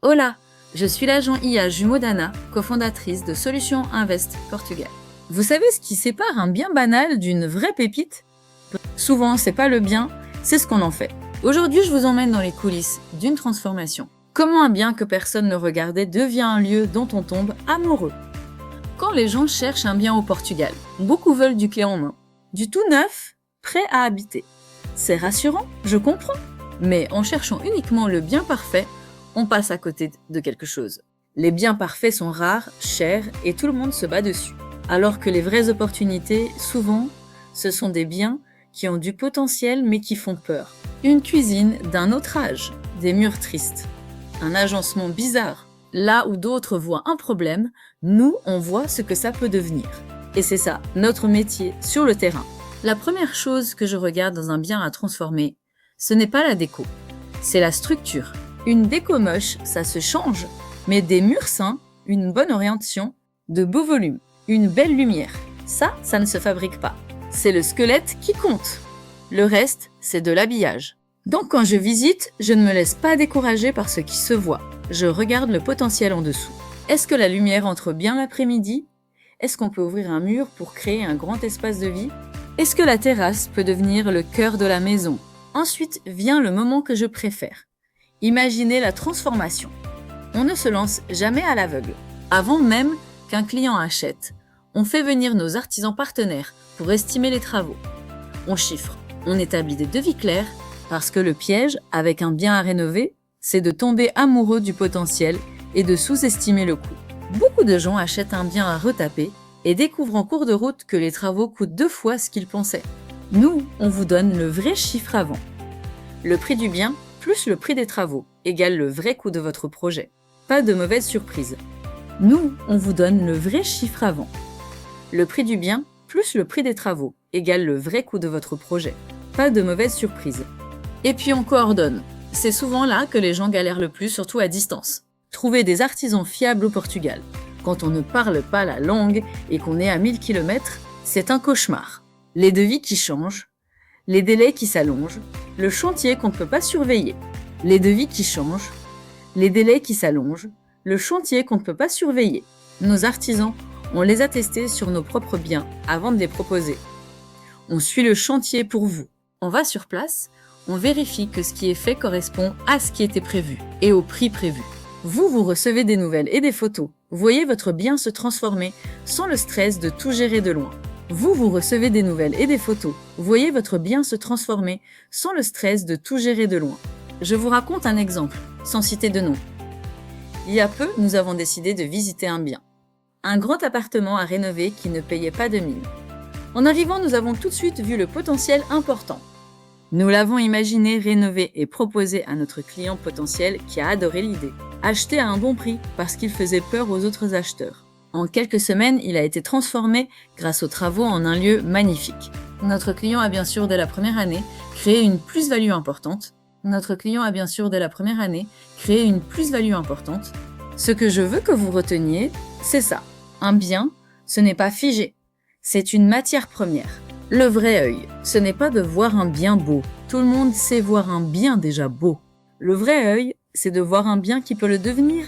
Hola, je suis l'agent IA jumeau d'Anna, cofondatrice de Solutions Invest Portugal. Vous savez ce qui sépare un bien banal d'une vraie pépite? Souvent, c'est pas le bien, c'est ce qu'on en fait. Aujourd'hui, je vous emmène dans les coulisses d'une transformation. Comment un bien que personne ne regardait devient un lieu dont on tombe amoureux. Quand les gens cherchent un bien au Portugal, beaucoup veulent du clé en main, du tout neuf, prêt à habiter. C'est rassurant, je comprends, mais en cherchant uniquement le bien parfait, on passe à côté de quelque chose. Les biens parfaits sont rares, chers et tout le monde se bat dessus. Alors que les vraies opportunités, souvent, ce sont des biens qui ont du potentiel mais qui font peur. Une cuisine d'un autre âge, des murs tristes, un agencement bizarre. Là où d'autres voient un problème, nous, on voit ce que ça peut devenir. Et c'est ça, notre métier sur le terrain. La première chose que je regarde dans un bien à transformer, ce n'est pas la déco, c'est la structure. Une déco moche, ça se change, mais des murs sains, une bonne orientation, de beaux volumes, une belle lumière, ça ne se fabrique pas. C'est le squelette qui compte. Le reste, c'est de l'habillage. Donc quand je visite, je ne me laisse pas décourager par ce qui se voit. Je regarde le potentiel en dessous. Est-ce que la lumière entre bien l'après-midi? Est-ce qu'on peut ouvrir un mur pour créer un grand espace de vie? Est-ce que la terrasse peut devenir le cœur de la maison? Ensuite vient le moment que je préfère. Imaginez la transformation. On ne se lance jamais à l'aveugle. Avant même qu'un client achète, on fait venir nos artisans partenaires pour estimer les travaux. On chiffre, on établit des devis clairs, parce que le piège, avec un bien à rénover, c'est de tomber amoureux du potentiel et de sous-estimer le coût. Beaucoup de gens achètent un bien à retaper et découvrent en cours de route que les travaux coûtent 2 fois ce qu'ils pensaient. Nous, on vous donne le vrai chiffre avant. Le prix du bien plus le prix des travaux égale le vrai coût de votre projet. Pas de mauvaise surprise. Nous, on vous donne le vrai chiffre avant. Le prix du bien plus le prix des travaux égale le vrai coût de votre projet. Pas de mauvaise surprise. Et puis on coordonne. C'est souvent là que les gens galèrent le plus, surtout à distance. Trouver des artisans fiables au Portugal, quand on ne parle pas la langue et qu'on est à 1000 km, c'est un cauchemar. Les devis qui changent, les délais qui s'allongent, le chantier qu'on ne peut pas surveiller. Les devis qui changent, les délais qui s'allongent, le chantier qu'on ne peut pas surveiller. Nos artisans, on les a testés sur nos propres biens avant de les proposer. On suit le chantier pour vous. On va sur place, on vérifie que ce qui est fait correspond à ce qui était prévu et au prix prévu. Vous recevez des nouvelles et des photos. Vous voyez votre bien se transformer sans le stress de tout gérer de loin. Vous recevez des nouvelles et des photos. Vous voyez votre bien se transformer sans le stress de tout gérer de loin. Je vous raconte un exemple, sans citer de nom. Il y a peu, nous avons décidé de visiter un bien. Un grand appartement à rénover qui ne payait pas de mine. En arrivant, nous avons tout de suite vu le potentiel important. Nous l'avons imaginé, rénové et proposé à notre client potentiel qui a adoré l'idée. Acheté à un bon prix parce qu'il faisait peur aux autres acheteurs. En quelques semaines, il a été transformé grâce aux travaux en un lieu magnifique. Notre client a bien sûr dès la première année créé une plus-value importante. Ce que je veux que vous reteniez, c'est ça. Un bien, ce n'est pas figé. C'est une matière première. Le vrai œil, ce n'est pas de voir un bien beau. Tout le monde sait voir un bien déjà beau. Le vrai œil, c'est de voir un bien qui peut le devenir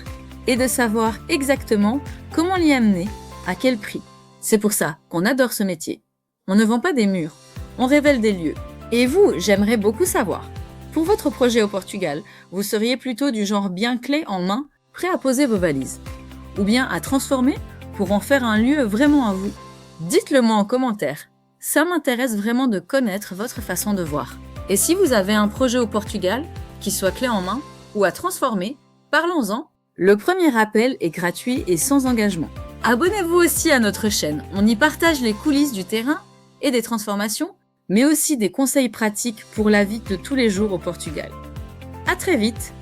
et de savoir exactement comment l'y amener, à quel prix. C'est pour ça qu'on adore ce métier. On ne vend pas des murs, on révèle des lieux. Et vous, j'aimerais beaucoup savoir. Pour votre projet au Portugal, vous seriez plutôt du genre bien clé en main, prêt à poser vos valises, ou bien à transformer pour en faire un lieu vraiment à vous. Dites-le moi en commentaire. Ça m'intéresse vraiment de connaître votre façon de voir. Et si vous avez un projet au Portugal, qui soit clé en main ou à transformer, parlons-en. Le premier appel est gratuit et sans engagement. Abonnez-vous aussi à notre chaîne. On y partage les coulisses du terrain et des transformations, mais aussi des conseils pratiques pour la vie de tous les jours au Portugal. À très vite!